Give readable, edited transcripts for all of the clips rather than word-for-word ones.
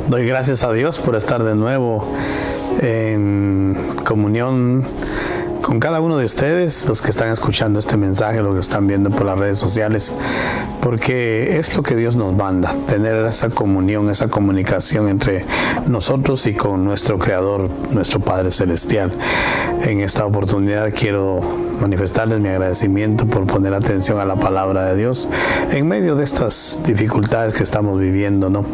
Doy gracias a Dios por estar de nuevo en comunión con cada uno de ustedes, los que están escuchando este mensaje, los que están viendo por las redes sociales, porque es lo que Dios nos manda, tener esa comunión, esa comunicación entre nosotros y con nuestro Creador, nuestro Padre Celestial. En esta oportunidad quiero manifestarles mi agradecimiento por poner atención a la palabra de Dios en medio de estas dificultades que estamos viviendo, ¿no?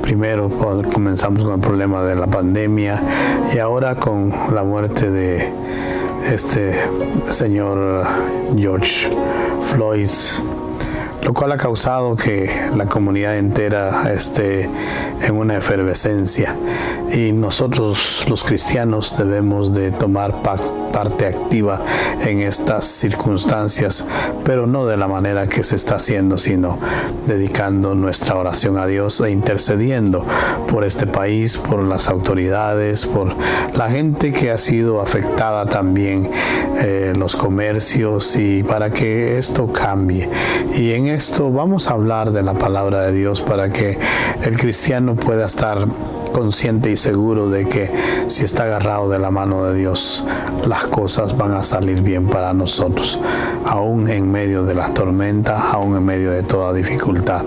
Primero comenzamos con el problema de la pandemia y ahora con la muerte de este señor George Floyd, lo cual ha causado que la comunidad entera esté en una efervescencia, y nosotros los cristianos debemos de tomar parte activa en estas circunstancias, pero no de la manera que se está haciendo, sino dedicando nuestra oración a Dios e intercediendo por este país, por las autoridades, por la gente que ha sido afectada también, los comercios, y para que esto cambie. Y en esto vamos a hablar de la palabra de Dios para que el cristiano pueda estar consciente y seguro de que si está agarrado de la mano de Dios, las cosas van a salir bien para nosotros, aún en medio de las tormentas, aún en medio de toda dificultad.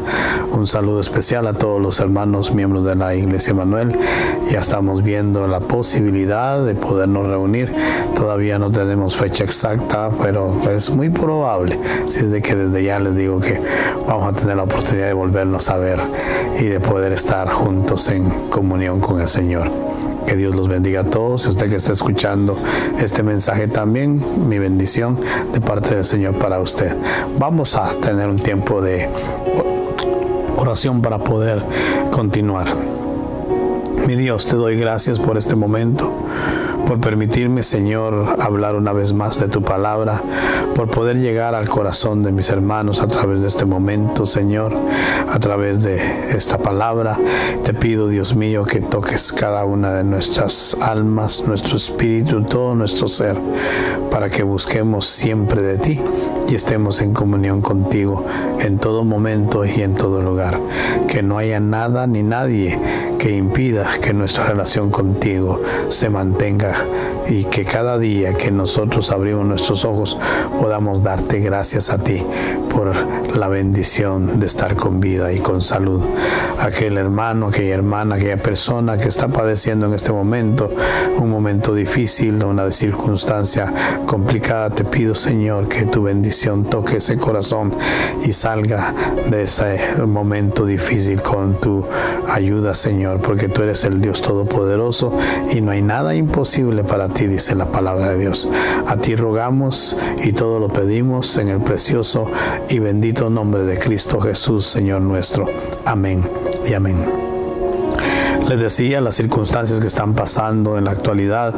Un saludo especial a todos los hermanos miembros de la Iglesia Emanuel. Ya estamos viendo la posibilidad de podernos reunir. Todavía no tenemos fecha exacta, pero es muy probable. Así es de que desde ya les digo que vamos a tener la oportunidad de volvernos a ver y de poder estar juntos en comunión con el Señor. Que Dios los bendiga a todos. Usted que está escuchando este mensaje también, mi bendición de parte del Señor para usted. Vamos a tener un tiempo de oración para poder continuar. Mi Dios, te doy gracias por este momento, por permitirme, Señor, hablar una vez más de tu palabra, por poder llegar al corazón de mis hermanos a través de este momento, Señor, a través de esta palabra. Te pido, Dios mío, que toques cada una de nuestras almas, nuestro espíritu, todo nuestro ser, para que busquemos siempre de ti y estemos en comunión contigo en todo momento y en todo lugar. Que no haya nada ni nadie que impida que nuestra relación contigo se mantenga, y que cada día que nosotros abrimos nuestros ojos podamos darte gracias a ti por la bendición de estar con vida y con salud. Aquel hermano, aquella hermana, aquella persona que está padeciendo en este momento un momento difícil, una circunstancia complicada, te pido, Señor, que tu bendición toque ese corazón y salga de ese momento difícil con tu ayuda, Señor, porque tú eres el Dios Todopoderoso y no hay nada imposible para ti, dice la palabra de Dios. A ti rogamos y todo lo pedimos en el precioso y bendito nombre de Cristo Jesús, Señor nuestro. Amén y amén. Les decía, las circunstancias que están pasando en la actualidad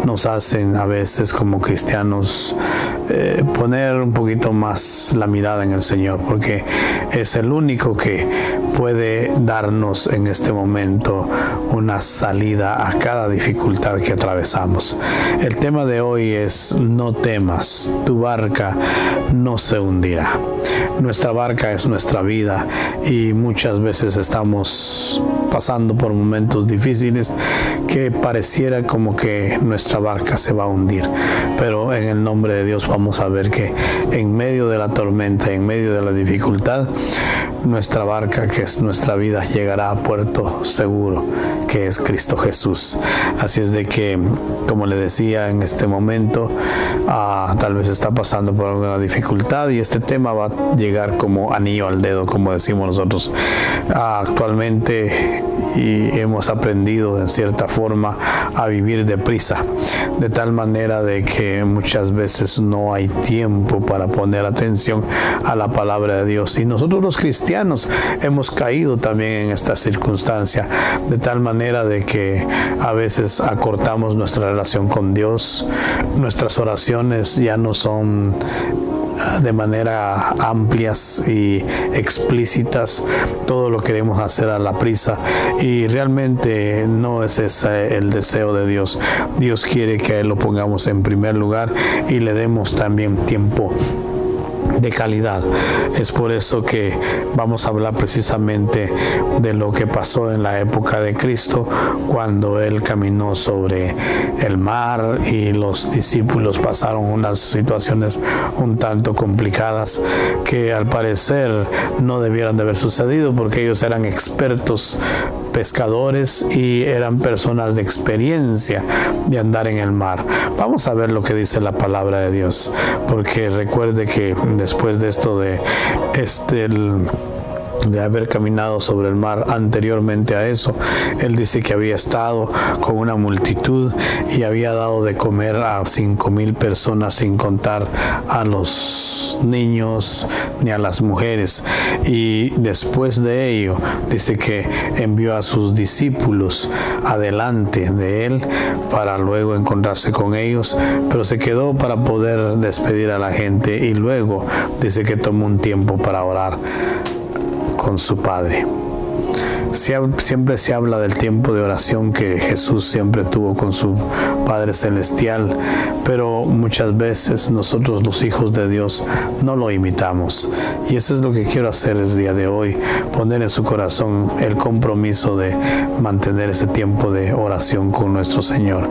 nos hacen a veces como cristianos poner un poquito más la mirada en el Señor, porque es el único que puede darnos en este momento una salida a cada dificultad que atravesamos. El tema de hoy es: no temas, tu barca no se hundirá. Nuestra barca es nuestra vida, y muchas veces estamos pasando por momentos difíciles que pareciera como que nuestra barca se va a hundir, pero en el nombre de Dios vamos a ver que en medio de la tormenta, en medio de la dificultad, nuestra barca, que es nuestra vida, llegará a puerto seguro, que es Cristo Jesús. Así es de que, como le decía, en este momento tal vez está pasando por alguna dificultad, y este tema va a llegar como anillo al dedo, como decimos nosotros actualmente, y hemos aprendido en cierta forma a vivir deprisa, de tal manera de que muchas veces no hay tiempo para poner atención a la palabra de Dios, y nosotros los cristianos hemos caído también en esta circunstancia, de tal manera de que a veces acortamos nuestra relación con Dios. Nuestras oraciones ya no son de manera amplias y explícitas, todo lo queremos hacer a la prisa, y realmente no es ese el deseo de Dios. Dios quiere que a Él lo pongamos en primer lugar y le demos también tiempo de calidad. Es por eso que vamos a hablar precisamente de lo que pasó en la época de Cristo, cuando Él caminó sobre el mar y los discípulos pasaron unas situaciones un tanto complicadas que al parecer no debieran de haber sucedido, porque ellos eran expertos pescadores y eran personas de experiencia de andar en el mar. Vamos a ver lo que dice la palabra de Dios, porque recuerde que después de esto de haber caminado sobre el mar, anteriormente a eso, Él dice que había estado con una multitud y había dado de comer a 5,000 personas, sin contar a los niños ni a las mujeres. Y después de ello, dice que envió a sus discípulos adelante de Él para luego encontrarse con ellos, pero se quedó para poder despedir a la gente, y luego dice que tomó un tiempo para orar con su Padre. Siempre se habla del tiempo de oración que Jesús siempre tuvo con su Padre Celestial, pero muchas veces nosotros, los hijos de Dios, no lo imitamos. Y eso es lo que quiero hacer el día de hoy, poner en su corazón el compromiso de mantener ese tiempo de oración con nuestro Señor.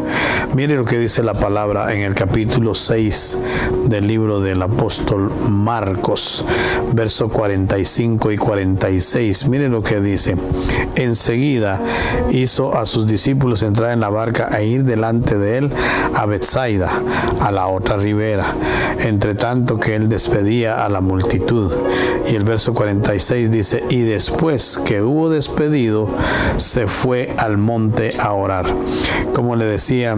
Mire lo que dice la palabra en el capítulo 6 del libro del apóstol Marcos, verso 45 y 46. Mire lo que dice: enseguida hizo a sus discípulos entrar en la barca e ir delante de él a Betsaida, a la otra ribera, entre tanto que él despedía a la multitud. Y el verso 46 dice: y después que hubo despedido, se fue al monte a orar. Como le decía,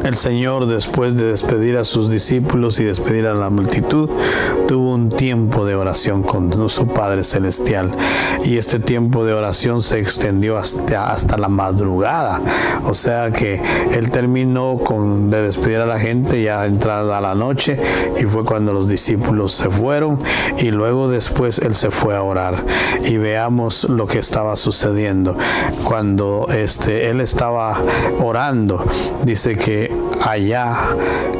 el Señor, después de despedir a sus discípulos y despedir a la multitud, tuvo un tiempo de oración con su Padre Celestial. Y este tiempo de oración se extendió hasta la madrugada. O sea que Él terminó de despedir a la gente ya entrada la noche, y fue cuando los discípulos se fueron, y luego después Él se fue a orar. Y veamos lo que estaba sucediendo. Cuando Él estaba orando, dice que allá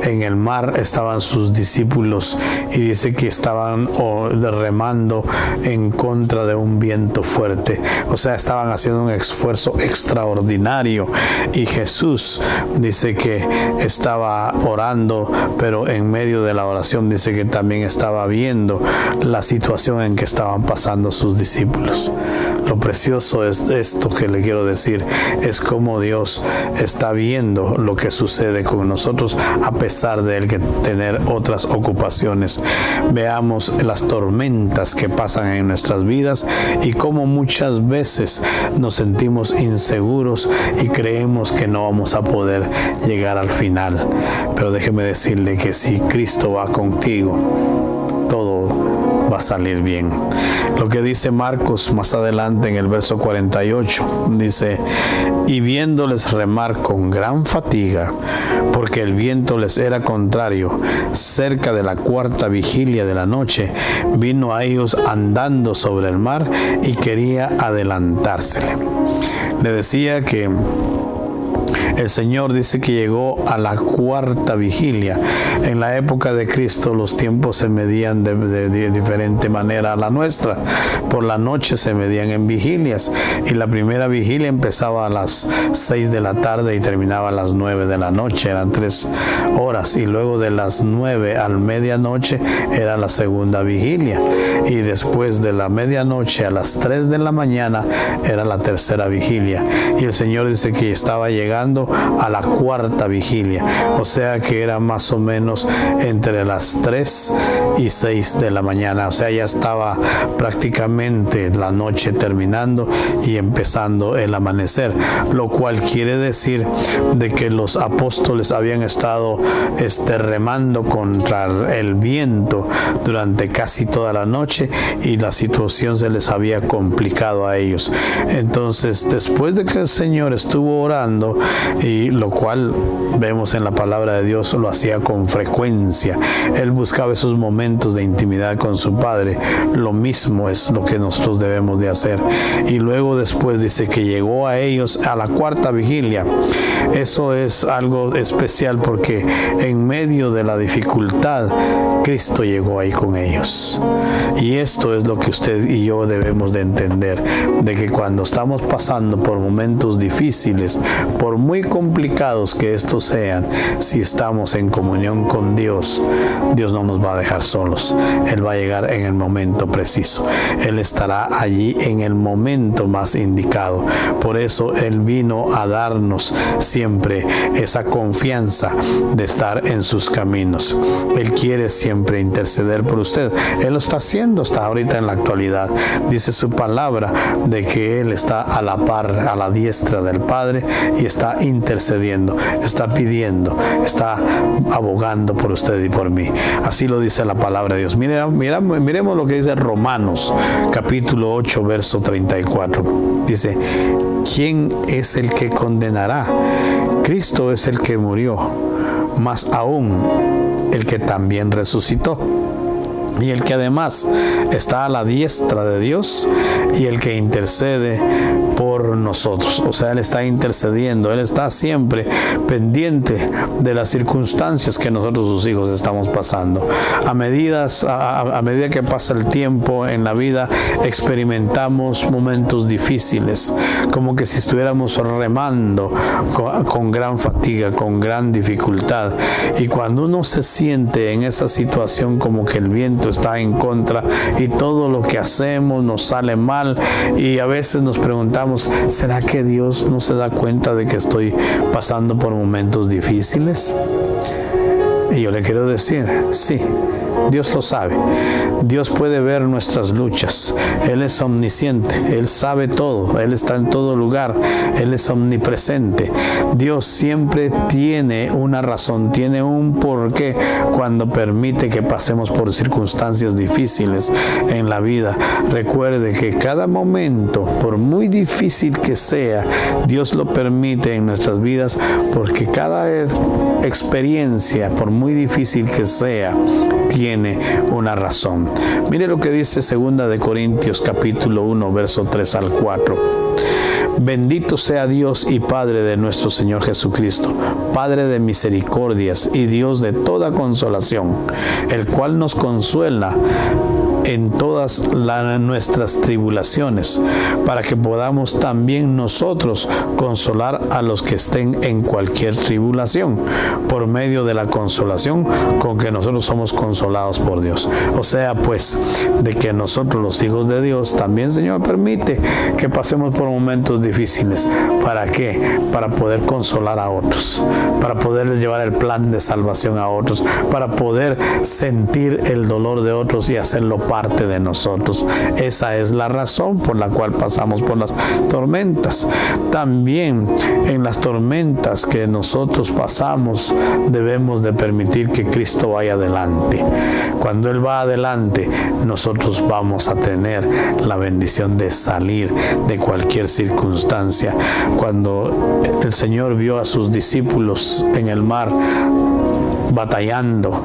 en el mar estaban sus discípulos, y dice que estaban remando en contra de un viento fuerte. O sea, estaban haciendo un esfuerzo extraordinario, y Jesús dice que estaba orando, pero en medio de la oración dice que también estaba viendo la situación en que estaban pasando sus discípulos. Lo precioso es esto que le quiero decir, es cómo Dios está viendo lo que sucede con nosotros, a pesar de Él que tener otras ocupaciones. Veamos las tormentas que pasan en nuestras vidas y cómo muchas veces nos sentimos inseguros y creemos que no vamos a poder llegar al final. Pero déjeme decirle que si Cristo va contigo, todo va a salir bien. Lo que dice Marcos más adelante en el verso 48, dice: y viéndoles remar con gran fatiga, porque el viento les era contrario, cerca de la 4ª vigilia de la noche, vino a ellos andando sobre el mar y quería adelantársele. Le decía que el Señor dice que llegó a la 4ª vigilia. En la época de Cristo los tiempos se medían de diferente manera a la nuestra. Por la noche se medían en vigilias, y la primera vigilia empezaba a las 6 de la tarde y terminaba a las 9 de la noche. Eran 3 horas, y luego de las 9 a la medianoche era la segunda vigilia, y después de la medianoche a las 3 de la mañana era la tercera vigilia. Y el Señor dice que estaba llegando a la 4ª vigilia, o sea que era más o menos entre las 3 y 6 de la mañana. O sea, ya estaba prácticamente la noche terminando y empezando el amanecer, lo cual quiere decir de que los apóstoles habían estado remando contra el viento durante casi toda la noche, y la situación se les había complicado a ellos. Entonces, después de que el Señor estuvo orando, y lo cual vemos en la palabra de Dios lo hacía con frecuencia. Él buscaba esos momentos de intimidad con su Padre. Lo mismo es lo que nosotros debemos de hacer. Y luego después dice que llegó a ellos a la cuarta vigilia. Eso es algo especial porque en medio de la dificultad Cristo llegó ahí con ellos. Y esto es lo que usted y yo debemos de entender, de que cuando estamos pasando por momentos difíciles, por muy complicados que estos sean, si estamos en comunión con Dios, Dios no nos va a dejar solos. Él va a llegar en el momento preciso. Él estará allí en el momento más indicado. Por eso Él vino a darnos siempre esa confianza de estar en sus caminos. Él quiere siempre interceder por usted. Él lo está haciendo hasta ahorita en la actualidad. Dice su palabra de que Él está a la par, a la diestra del Padre, y está intercediendo, está pidiendo, está abogando por usted y por mí. Así lo dice la palabra de Dios. Miremos lo que dice Romanos capítulo 8 verso 34. Dice: ¿quién es el que condenará? Cristo es el que murió, más aún el que también resucitó, y el que además está a la diestra de Dios, y el que intercede por nosotros. O sea, Él está intercediendo. Él está siempre pendiente de las circunstancias que nosotros, sus hijos, estamos pasando. A medida que pasa el tiempo en la vida, experimentamos momentos difíciles, como que si estuviéramos remando con gran fatiga, con gran dificultad. Y cuando uno se siente en esa situación como que el viento está en contra y todo lo que hacemos nos sale mal, y a veces nos preguntamos: ¿será que Dios no se da cuenta de que estoy pasando por momentos difíciles? Y yo le quiero decir, sí, Dios lo sabe. Dios puede ver nuestras luchas. Él es omnisciente. Él sabe todo. Él está en todo lugar. Él es omnipresente. Dios siempre tiene una razón, tiene un porqué cuando permite que pasemos por circunstancias difíciles en la vida. Recuerde que cada momento, por muy difícil que sea, Dios lo permite en nuestras vidas, porque cada experiencia, por muy difícil que sea, tiene una razón. Mire lo que dice 2 de Corintios capítulo 1 verso 3 al 4. Bendito sea Dios y Padre de nuestro Señor Jesucristo, Padre de misericordias y Dios de toda consolación, el cual nos consuela en todas nuestras tribulaciones, para que podamos también nosotros consolar a los que estén en cualquier tribulación, por medio de la consolación con que nosotros somos consolados por Dios. O sea, pues, de que nosotros, los hijos de Dios, también, Señor, permite que pasemos por momentos difíciles. ¿Para qué? Para poder consolar a otros, para poder llevar el plan de salvación a otros, para poder sentir el dolor de otros y hacerlo parte de nosotros. Esa es la razón por la cual pasamos por las tormentas. También en las tormentas que nosotros pasamos, debemos de permitir que Cristo vaya adelante. Cuando Él va adelante, nosotros vamos a tener la bendición de salir de cualquier circunstancia. Cuando el Señor vio a sus discípulos en el mar batallando,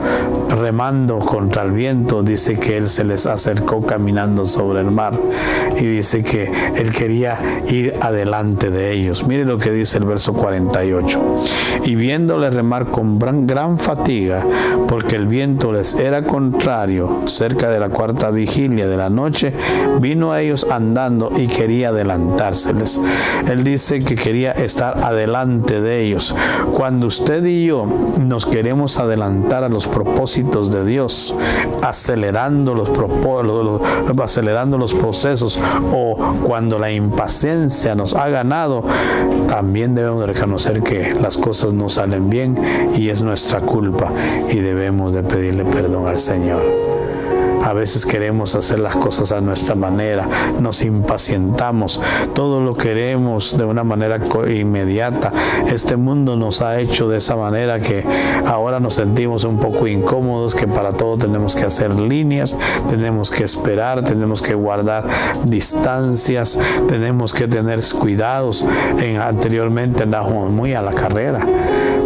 remando contra el viento, dice que Él se les acercó caminando sobre el mar, y dice que Él quería ir adelante de ellos. Mire lo que dice el verso 48. Y viéndole remar con gran fatiga, porque el viento les era contrario, cerca de la cuarta vigilia de la noche, vino a ellos andando y quería adelantárseles. Él dice que quería estar adelante de ellos. Cuando usted y yo nos queremos adelantar a los propósitos de Dios, acelerando los procesos, o cuando la impaciencia nos ha ganado, también debemos reconocer que las cosas no salen bien y es nuestra culpa, y debemos de pedirle perdón al Señor. A veces queremos hacer las cosas a nuestra manera, nos impacientamos, todo lo queremos de una manera inmediata. Este mundo nos ha hecho de esa manera que ahora nos sentimos un poco incómodos, que para todo tenemos que hacer líneas, tenemos que esperar, tenemos que guardar distancias, tenemos que tener cuidados. Anteriormente andábamos muy a la carrera,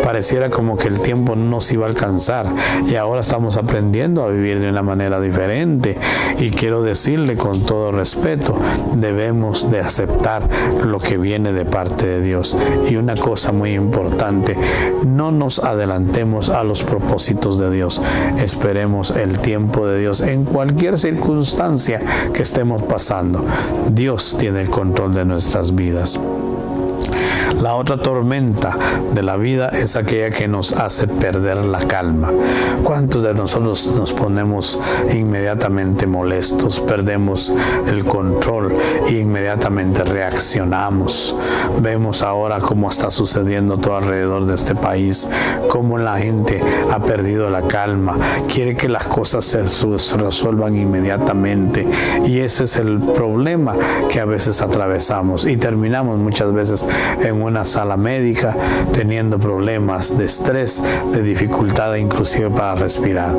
pareciera como que el tiempo no nos iba a alcanzar, y ahora estamos aprendiendo a vivir de una manera diferente. Y quiero decirle con todo respeto, debemos de aceptar lo que viene de parte de Dios. Y una cosa muy importante, no nos adelantemos a los propósitos de Dios. Esperemos el tiempo de Dios en cualquier circunstancia que estemos pasando. Dios tiene el control de nuestras vidas. La otra tormenta de la vida es aquella que nos hace perder la calma. ¿Cuántos de nosotros nos ponemos inmediatamente molestos, perdemos el control e inmediatamente reaccionamos? Vemos ahora cómo está sucediendo todo alrededor de este país, cómo la gente ha perdido la calma, quiere que las cosas se resuelvan inmediatamente, y ese es el problema que a veces atravesamos y terminamos muchas veces en una sala médica teniendo problemas de estrés, de dificultad inclusive para respirar.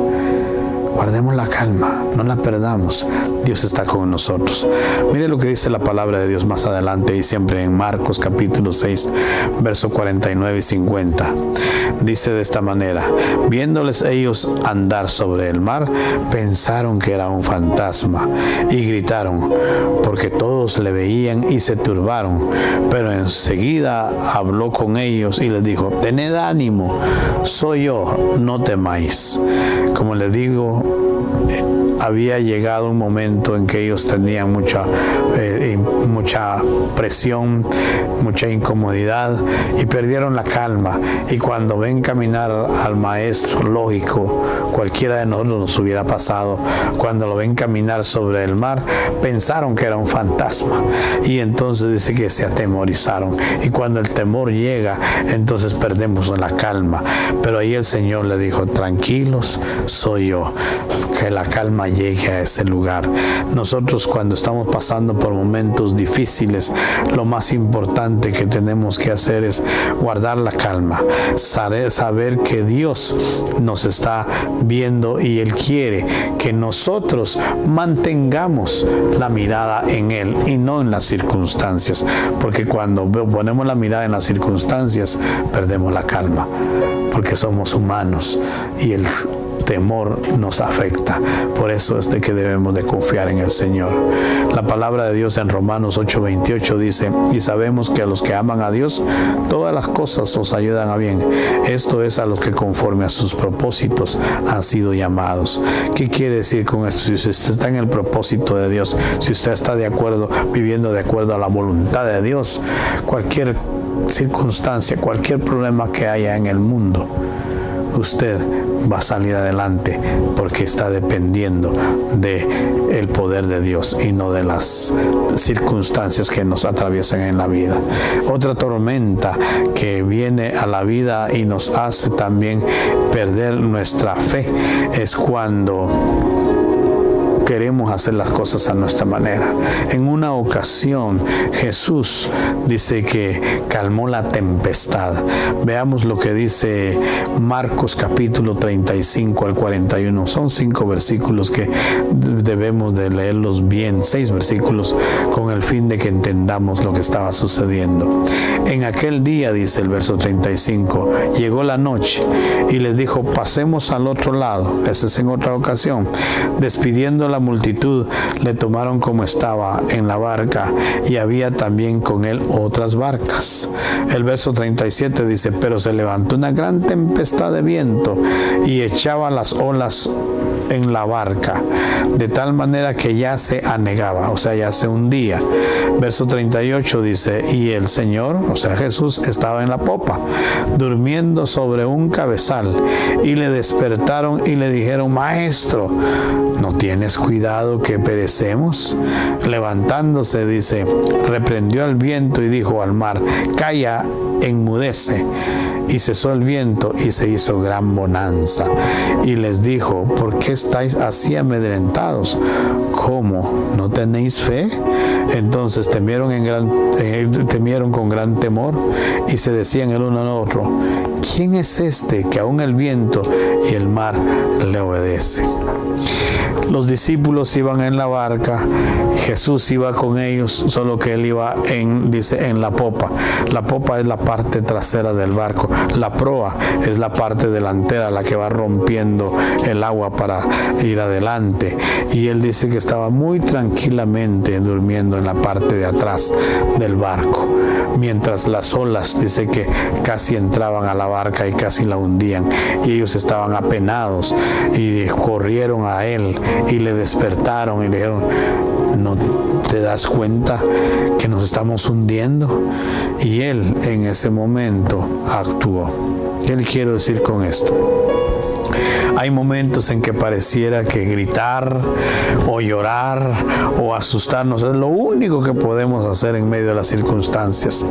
Guardemos la calma, no la perdamos. Dios está con nosotros. Mire lo que dice la palabra de Dios más adelante y siempre en Marcos capítulo 6, versos 49 y 50. Dice de esta manera: viéndoles ellos andar sobre el mar, pensaron que era un fantasma y gritaron, porque todos le veían y se turbaron. Pero enseguida habló con ellos y les dijo: tened ánimo, soy yo, no temáis. Como les digo, había llegado un momento en que ellos tenían mucha presión, mucha incomodidad, y perdieron la calma. Y cuando ven caminar al maestro, lógico, cualquiera de nosotros nos hubiera pasado, cuando lo ven caminar sobre el mar, pensaron que era un fantasma, y entonces dice que se atemorizaron. Y cuando el temor llega, entonces perdemos la calma. Pero ahí el Señor le dijo: tranquilos, soy yo. Que la calma llegue a ese lugar. Nosotros, cuando estamos pasando por momentos difíciles, lo más importante que tenemos que hacer es guardar la calma, saber que Dios nos está viendo y Él quiere que nosotros mantengamos la mirada en Él y no en las circunstancias, porque cuando ponemos la mirada en las circunstancias perdemos la calma, porque somos humanos y el temor nos afecta. Por eso es de que debemos de confiar en el Señor. La palabra de Dios en Romanos 8:28 dice: y sabemos que a los que aman a Dios, todas las cosas os ayudan a bien. Esto es a los que conforme a sus propósitos han sido llamados. ¿Qué quiere decir con esto? Si usted está en el propósito de Dios, si usted está de acuerdo, viviendo de acuerdo a la voluntad de Dios, cualquier circunstancia, cualquier problema que haya en el mundo, usted va a salir adelante, porque está dependiendo del poder de Dios y no de las circunstancias que nos atraviesan en la vida. Otra tormenta que viene a la vida y nos hace también perder nuestra fe es cuando queremos hacer las cosas a nuestra manera. En una ocasión, Jesús dice que calmó la tempestad. Veamos lo que dice Marcos capítulo 35 al 41. Son 5 versículos que debemos de leerlos bien, 6 versículos, con el fin de que entendamos lo que estaba sucediendo. En aquel día, dice el verso 35, llegó la noche y les dijo: pasemos al otro lado. Esa es en otra ocasión. Despidiendo la multitud, le tomaron como estaba en la barca, y había también con él otras barcas. El verso 37 dice: pero se levantó una gran tempestad de viento y echaba las olas en la barca, de tal manera que ya se anegaba, o sea, ya se hundía. Verso 38 dice, y el Señor, o sea Jesús, estaba en la popa, durmiendo sobre un cabezal, y le despertaron y le dijeron, Maestro, ¿no tienes cuidado que perecemos? Levantándose, dice, reprendió al viento y dijo al mar, calla, enmudece. Y cesó el viento y se hizo gran bonanza. Y les dijo, ¿por qué estáis así amedrentados? ¿Cómo? ¿No tenéis fe? Entonces temieron con gran temor y se decían el uno al otro, ¿quién es este que aún el viento y el mar le obedece? Los discípulos iban en la barca, Jesús iba con ellos, solo que él iba en la popa. La popa es la parte trasera del barco, la proa es la parte delantera, la que va rompiendo el agua para ir adelante. Y él dice que estaba muy tranquilamente durmiendo en la parte de atrás del barco, mientras las olas, dice que casi entraban a la barca y casi la hundían, y ellos estaban apenados y corrieron a él y le despertaron y le dijeron, ¿no te das cuenta que nos estamos hundiendo? Y él en ese momento actuó. ¿Qué le quiero decir con esto? Hay momentos en que pareciera que gritar o llorar o asustarnos es lo único que podemos hacer en medio de las circunstancias.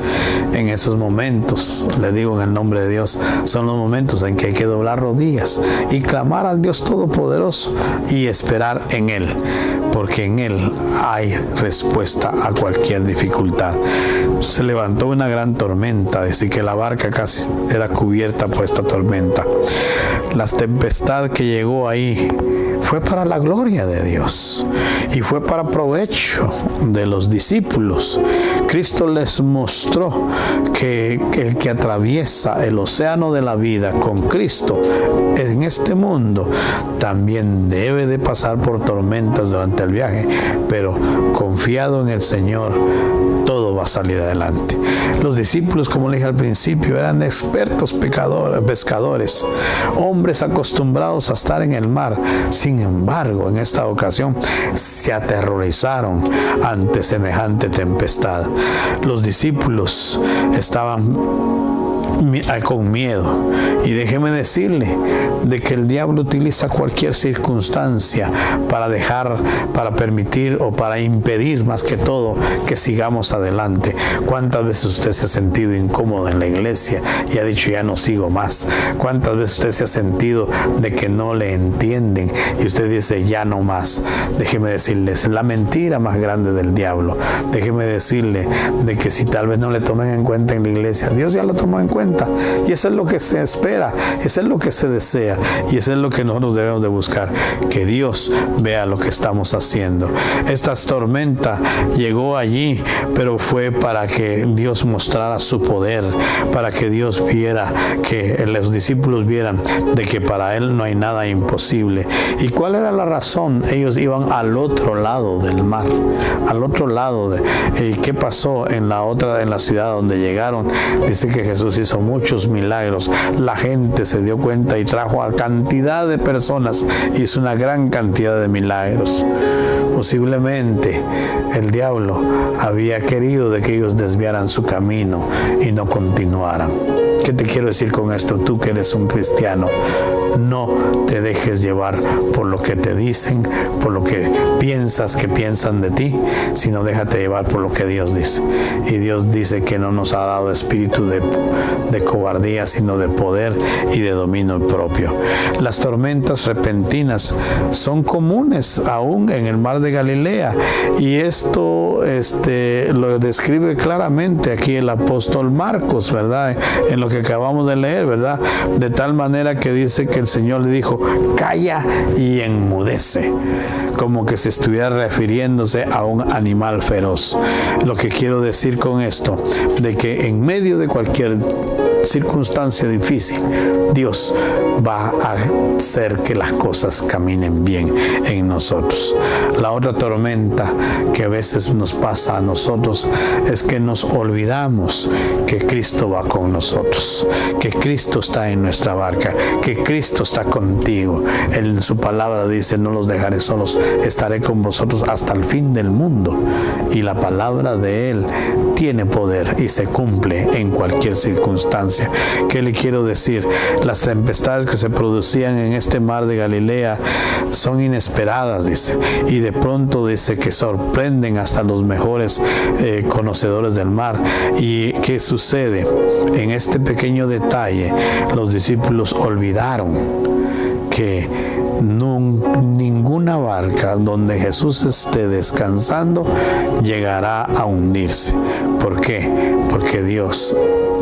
En esos momentos, le digo en el nombre de Dios, son los momentos en que hay que doblar rodillas y clamar al Dios Todopoderoso y esperar en Él, porque en Él hay respuesta a cualquier dificultad. Se levantó una gran tormenta, así que la barca casi era cubierta por esta tormenta. La tempestad que llegó ahí fue para la gloria de Dios y fue para provecho de los discípulos. Cristo les mostró que el que atraviesa el océano de la vida con Cristo en este mundo también debe de pasar por tormentas durante el viaje, pero confiado en el Señor, todo va a salir adelante. Los discípulos, como le dije al principio, eran expertos pescadores, hombres acostumbrados a estar en el mar. Sin embargo, en esta ocasión se aterrorizaron ante semejante tempestad. Los discípulos estaban con miedo, y déjeme decirle de que el diablo utiliza cualquier circunstancia para permitir o para impedir, más que todo, que sigamos adelante. ¿Cuántas veces usted se ha sentido incómodo en la iglesia y ha dicho ya no sigo más? ¿Cuántas veces usted se ha sentido de que no le entienden y usted dice ya no más? Déjeme decirles, la mentira más grande del diablo. Déjeme decirle de que si tal vez no le tomen en cuenta en la iglesia, Dios ya lo tomó en cuenta. Y eso es lo que se espera, eso es lo que se desea, y eso es lo que nosotros debemos de buscar, que Dios vea lo que estamos haciendo. Esta tormenta llegó allí, pero fue para que Dios mostrara su poder, para que Dios viera, que los discípulos vieran de que para Él no hay nada imposible. ¿Y cuál era la razón? Ellos iban al otro lado del mar, al otro lado ¿qué pasó en la ciudad donde llegaron? Dice que Jesús hizo muchos milagros. La gente se dio cuenta y trajo a cantidad de personas. Hizo una gran cantidad de milagros. Posiblemente el diablo había querido de que ellos desviaran su camino y no continuaran. ¿Qué te quiero decir con esto? Tú que eres un cristiano, no te dejes llevar por lo que te dicen, por lo que piensas que piensan de ti, sino déjate llevar por lo que Dios dice. Y Dios dice que no nos ha dado espíritu de cobardía, sino de poder y de dominio propio. Las tormentas repentinas son comunes aún en el mar de Galilea, y esto lo describe claramente aquí el apóstol Marcos, ¿verdad? En lo que acabamos de leer, ¿verdad? De tal manera que dice que el Señor le dijo, calla y enmudece, como que se estuviera refiriéndose a un animal feroz. Lo que quiero decir con esto, de que en medio de cualquier circunstancia difícil, Dios va a hacer que las cosas caminen bien en nosotros. La otra tormenta que a veces nos pasa a nosotros es que nos olvidamos que Cristo va con nosotros, que Cristo está en nuestra barca, que Cristo está contigo. En su palabra dice: no los dejaré solos, estaré con vosotros hasta el fin del mundo. Y la palabra de Él tiene poder y se cumple en cualquier circunstancia. ¿Qué le quiero decir? Las tempestades que se producían en este mar de Galilea son inesperadas, dice, y de pronto dice que sorprenden hasta los mejores conocedores del mar. ¿Y qué sucede? En este pequeño detalle, los discípulos olvidaron que ninguna barca donde Jesús esté descansando llegará a hundirse. ¿Por qué? Porque Dios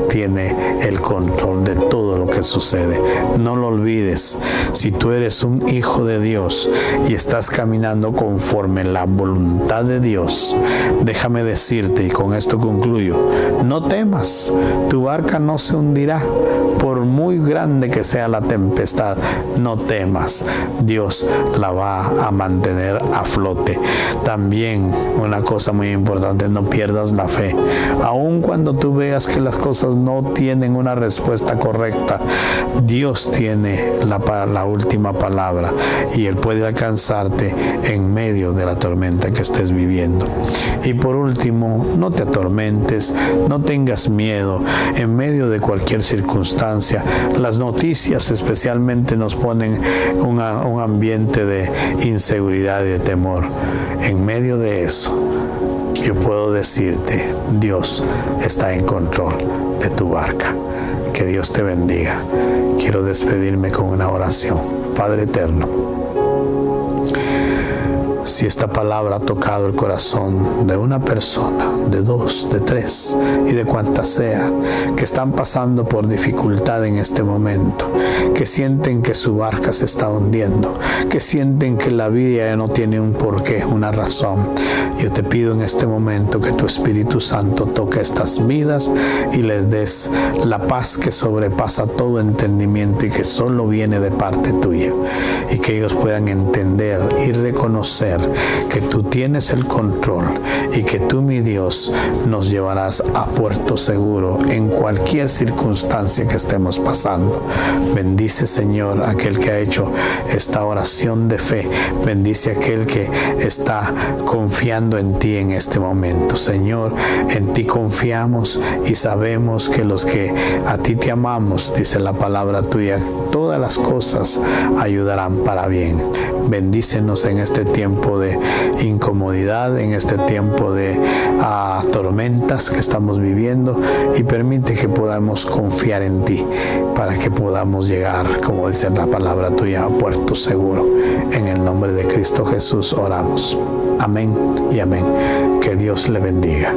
tiene el control de todo lo que sucede. No lo olvides. Si tú eres un hijo de Dios y estás caminando conforme la voluntad de Dios, déjame decirte, y con esto concluyo, no temas. Tu barca no se hundirá. Por muy grande que sea la tempestad, no temas. Dios la va a mantener a flote. También una cosa muy importante: no pierdas la fe. Aun cuando tú veas que las cosas no tienen una respuesta correcta, Dios tiene la última palabra y Él puede alcanzarte en medio de la tormenta que estés viviendo. Y por último, no te atormentes, no tengas miedo en medio de cualquier circunstancia. Las noticias especialmente nos ponen un ambiente de inseguridad y de temor. En medio de eso, yo puedo decirte: Dios está en control de tu barca. Que Dios te bendiga. Quiero despedirme con una oración. Padre eterno, si esta palabra ha tocado el corazón de una persona, de dos, de tres y de cuantas sea, que están pasando por dificultad en este momento, que sienten que su barca se está hundiendo, que sienten que la vida ya no tiene un porqué, una razón, yo te pido en este momento que tu Espíritu Santo toque estas vidas y les des la paz que sobrepasa todo entendimiento y que solo viene de parte tuya, y que ellos puedan entender y reconocer que tú tienes el control y que tú, mi Dios, nos llevarás a puerto seguro en cualquier circunstancia que estemos pasando. Bendice, Señor, aquel que ha hecho esta oración de fe. Bendice aquel que está confiando en ti en este momento. Señor, en ti confiamos y sabemos que los que a ti te amamos, dice la palabra tuya, todas las cosas ayudarán para bien. Bendícenos en este tiempo de incomodidad, en este tiempo de tormentas que estamos viviendo, y permite que podamos confiar en ti para que podamos llegar, como dice la palabra tuya, a puerto seguro. En el nombre de Cristo Jesús oramos. Amén y amén. Que Dios le bendiga.